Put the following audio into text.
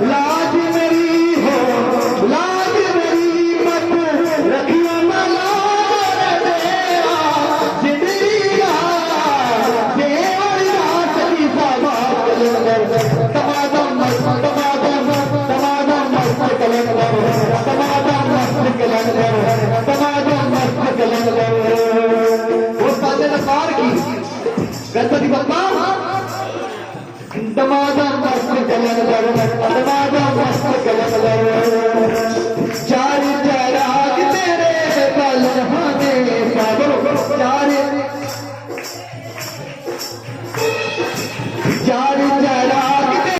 लाज मेरी हो लाज मेरी मत रखिया ना लाज तेरा जिंदगी गणपति बप्पा दमादम मस्त कलंदर